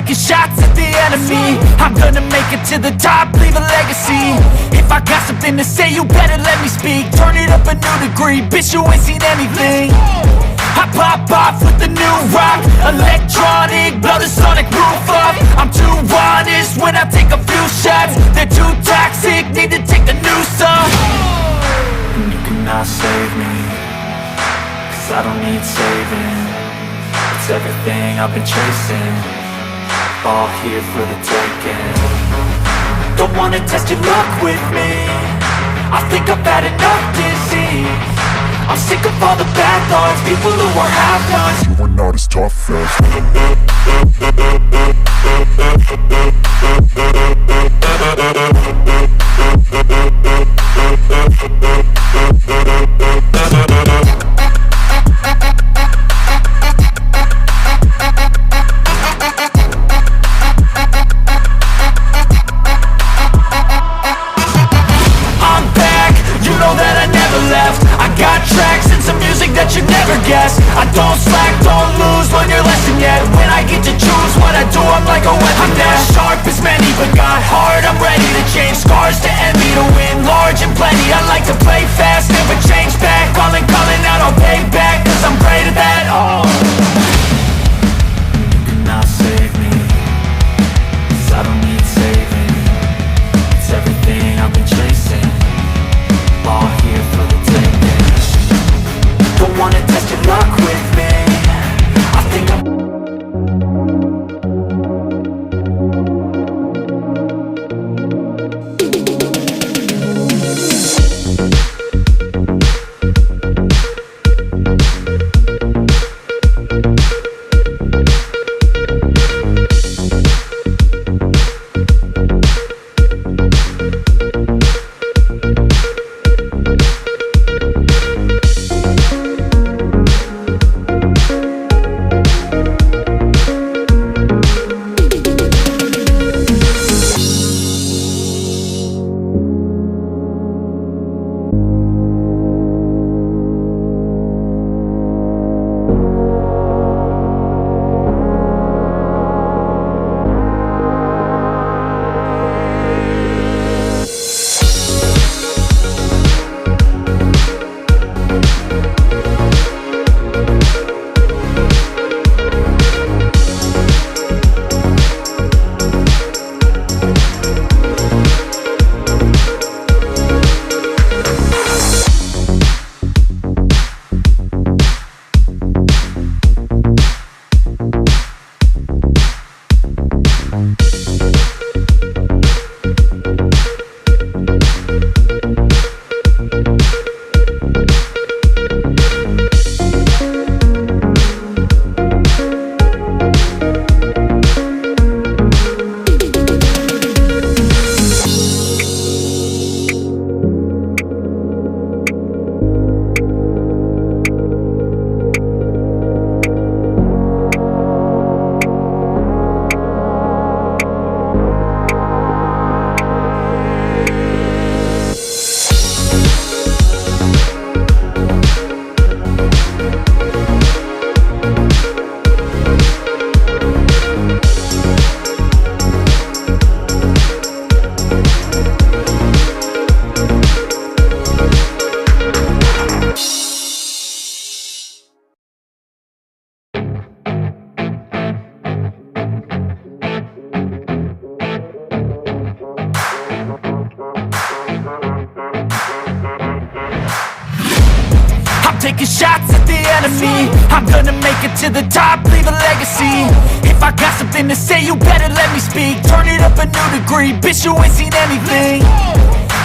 taking shots at the enemy. I'm gonna make it to the top, leave a legacy. If I got something to say, you better let me speak. Turn it up a new degree, bitch, you ain't seen anything. I pop off with the new rock, electronic, blow the sonic roof up. I'm too honest when I take a few shots. They're too toxic, need to take the noose off. And you cannot save me, cause I don't need saving. It's everything I've been chasing, all here for the taking. Don't wanna test your luck with me, I think I've had enough disease. I'm sick of all the bad thoughts, people who are half-nots. You are not as tough as I'm back, you know that I never left. I got tracks and some music that you never guessed. I don't slack, don't lose, learn your lesson yet. When I get to choose what I do, I'm like a weapon. I'm not sharp as many, but got heart, I'm ready to change. Scars to envy, to win large and plenty. I like to play fast, never change back. Calling out, I'll pay back, cause I'm great at that. Oh, you cannot save me, cause I don't need saving. It's everything I've been chasing, all here for the taking. Don't wanna test your luck with me, I think I'm taking shots at the enemy. I'm gonna make it to the top, leave a legacy. If I got something to say, you better let me speak. Turn it up a new degree, bitch, you ain't seen anything.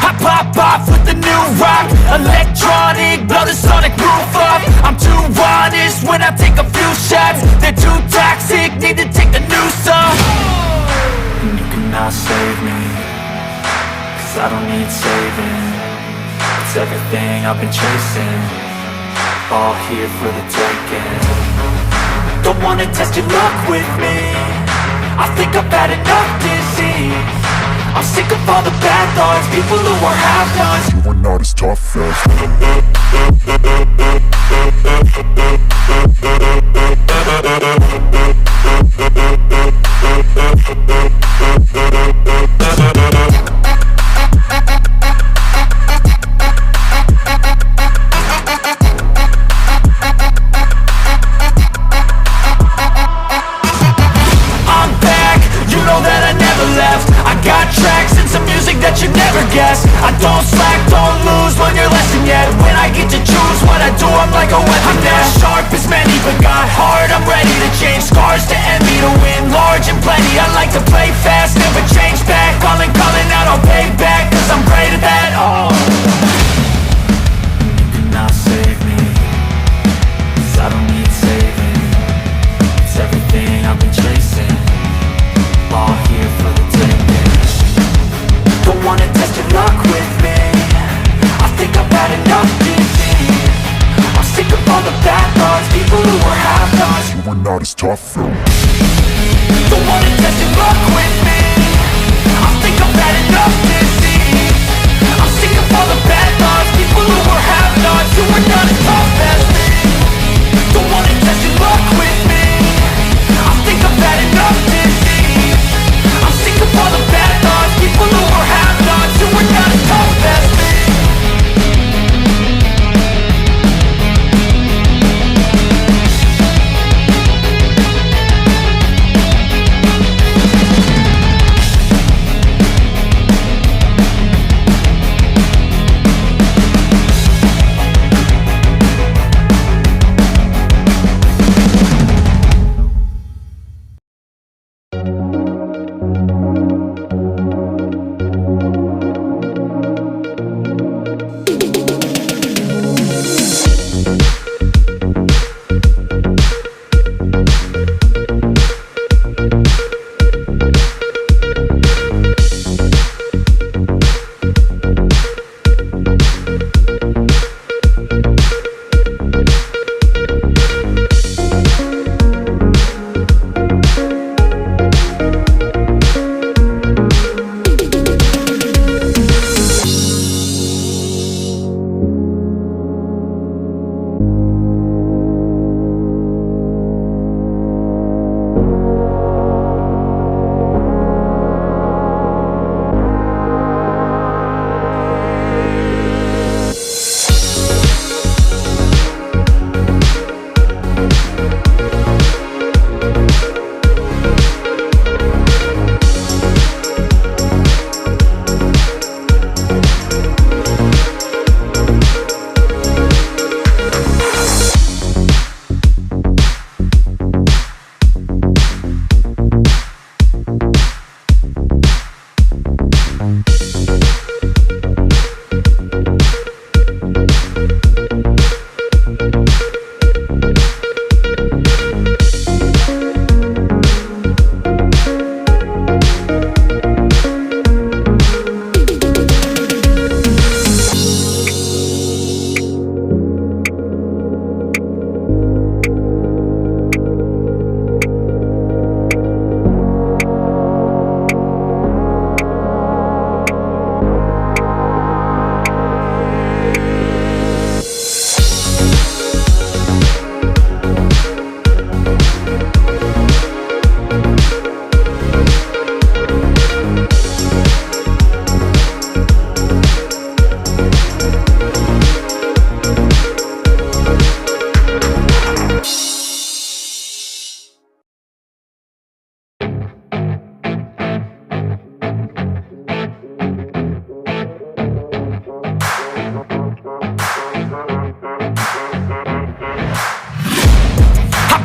I pop off with the new rock, electronic, blow the sonic roof up. I'm too honest when I take a few shots. They're too toxic, need to take the noose off. And you cannot save me, cause I don't need saving. It's everything I've been chasing, all here for the taking. Don't wanna test your luck with me, I think I've had enough disease. I'm sick of all the bad thoughts, people who are half-nots. you are not as tough as all the bad thoughts, people who were half-nots. You were not as tough though. Don't wanna test your luck with me, I think I've had enough disease. I'm sick of all the bad thoughts, people who were half-nots, who were not as tough as me. Don't wanna test your luck with me, I think I've had enough disease. I'm sick of all the bad thoughts, people who were half-nots, who were not as tough as me.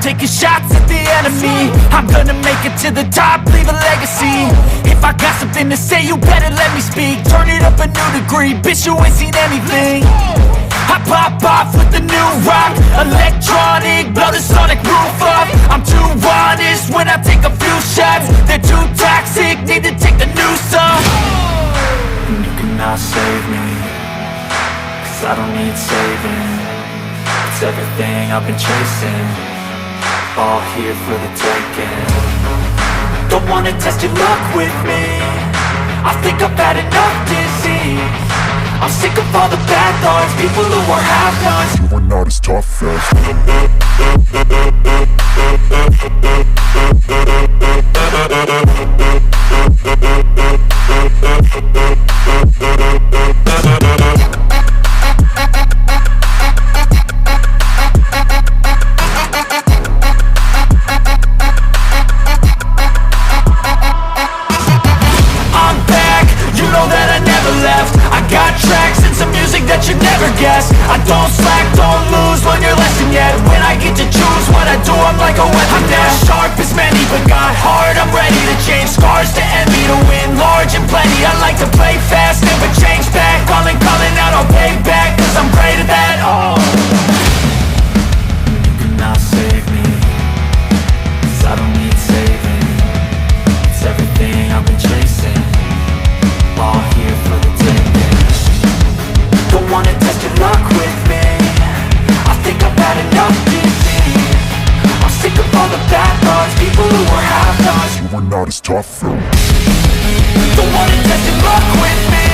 Taking shots at the enemy, I'm gonna make it to the top, leave a legacy. If I got something to say, you better let me speak. Turn it up a new degree, bitch, you ain't seen anything. I pop off with the new rock, electronic, blow the sonic roof up. I'm too honest when I take a few shots, they're too toxic, need to take the noose off. And you cannot save me, cause I don't need saving. It's everything I've been chasing, all here for the taking. Don't wanna test your luck with me, I think I've had enough disease. I'm sick of all the bad thoughts, people who are half-nots. You were not as tough I don't slack, don't lose, learn your lesson yet. When I get to choose what I do, I'm like a weapon. I'm not sharp as many, but got hard, I'm ready to change. Scars to envy, to win large and plenty. I like to play fast, never change back. Calling out, I'll pay back, cause I'm great at that. Oh, you cannot save me, cause I don't need saving. It's everything I've been chasing, all here for the taking. Don't wanna test your luck with me, I think I've had who were half-nots. You were not as tough though. Don't wanna test your luck with me.